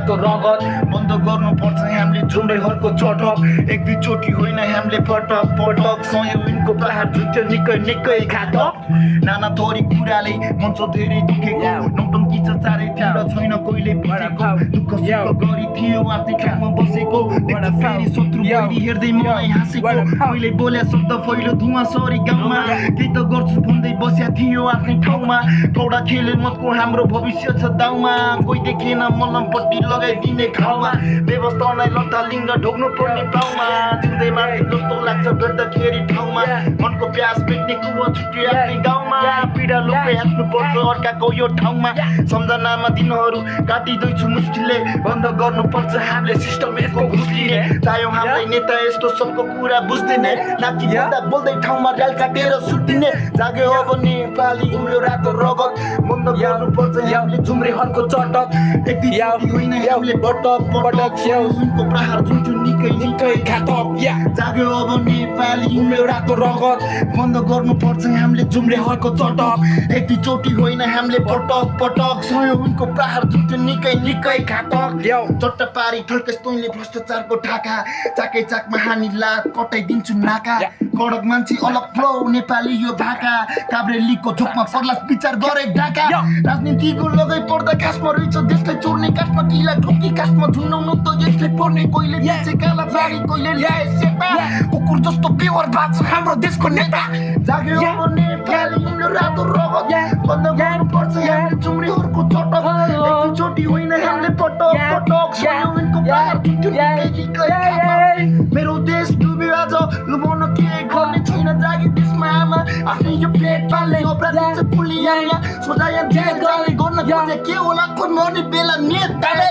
रातो रगत बन्द गर्नुपर्छ हामीले जुम्रेहरूको चटक एक दुईचोटि होइन हामीले पटक पटक सयौं विनको प्रहार झुन्थ्यो निकै निकै घातक नाना थरी कुराले मन छ धेरै दुखेको नौटङ्की छ चारैतिर छैन कहिले बितेको दुःख सुख गरी थियो आफ्नै ठाउँमा बसेको देख्दा फेरि शत्रु बैरी हेर्दै मलाई हाँसेको मैले बोले शब्द फैलो धुवा सरी गाउँमा केही त गर्छु भन्दै बस्या थियो आफ्नै ठाउँमा टौडा खेले मतको हाम्रो भविष्य छ दाउमा कोही देखेन मलमपट्टि लगाइदिने घाउमा व्यवस्थालाई लट्टालिङ र ढोग्नु पर्ने पाउमा जिउँदै मार्दै जस्तो लाग्छ भेट्दाखेरि ठाउँमा मनको प्यास मेट्ने कुवा छुट्यो आफ्नै गाउँमा पीडा लुकाइ हाँस्नुपर्छ अर्काको यो ठाउँमा सम्झनामा दिनहरू काटिँदैछु मुस्किलले बन्द गर्नुपर्छ हामीले सिस्टम यसको घुस लिने चाह्यो हामीलाई नेता यस्तो सबको कुरा बुझ्दिने नाकी बोल्दै ठाउँमा ड्याल काटेर सुत्दिने जाग्यो अब नेपाली उम्ल्यो रातो रगत बन्द गर्नुपर्छ हामीले जुम्रेहरूको चटक एक दिन होइन हामीले पटक पटक सुनको प्रहार जुन्थ्यो निकै निकै घातक जाग्यो अब नेपाली उम्ल्यो रातो रगत बन्द गर्नुपर्छ हामीले जुम्रेहरूको चटक एक दुईचोटि होइन हामीले पटक पटक सयौं उनको प्रहार जुन्थ्यो निकै निकै घातक चट्ट पारी ठल्केस तैँले भ्रष्टाचारको ठाका चाकै चाकमा हानी लात कटाइदिन्छु नाका कडक मान्छे अलग फ्लो नेपाली यो भाका काभ्रेलीको झोकमा पर्ला विचार गरे ढाका राजनीतिको लगाइ पर्दा खासमा रहेछ देशलाई चोर्ने काठमा किला ठोकी काठमा झुन्डाउनु त यसले पर्ने कोहीले बेचे काला बारी कोहीले ल्याए सेता कुकुर जस्तो बेवर भाग छ हाम्रो देशको नेता जाग्यो अब नेपाली उम्ल्यो रातो रगत बन्द गर्नुपर्छ हामीले जुम्रेहरूको चटक एकचोटि होइन हामीले पटक पटक सयौं उनको प्रहार जुन्थ्यो निकै निकै घातक मेरो देश डुब्यो आज लुबाउन के गर्ने छैन जागी देशमा आमा आफ्नै यो पेट पाल्ने अपराधी पुलियामा सोझा यहाँ जेल गर्ने गर्न खोजे के होला कोही मर्ने बेला नेताले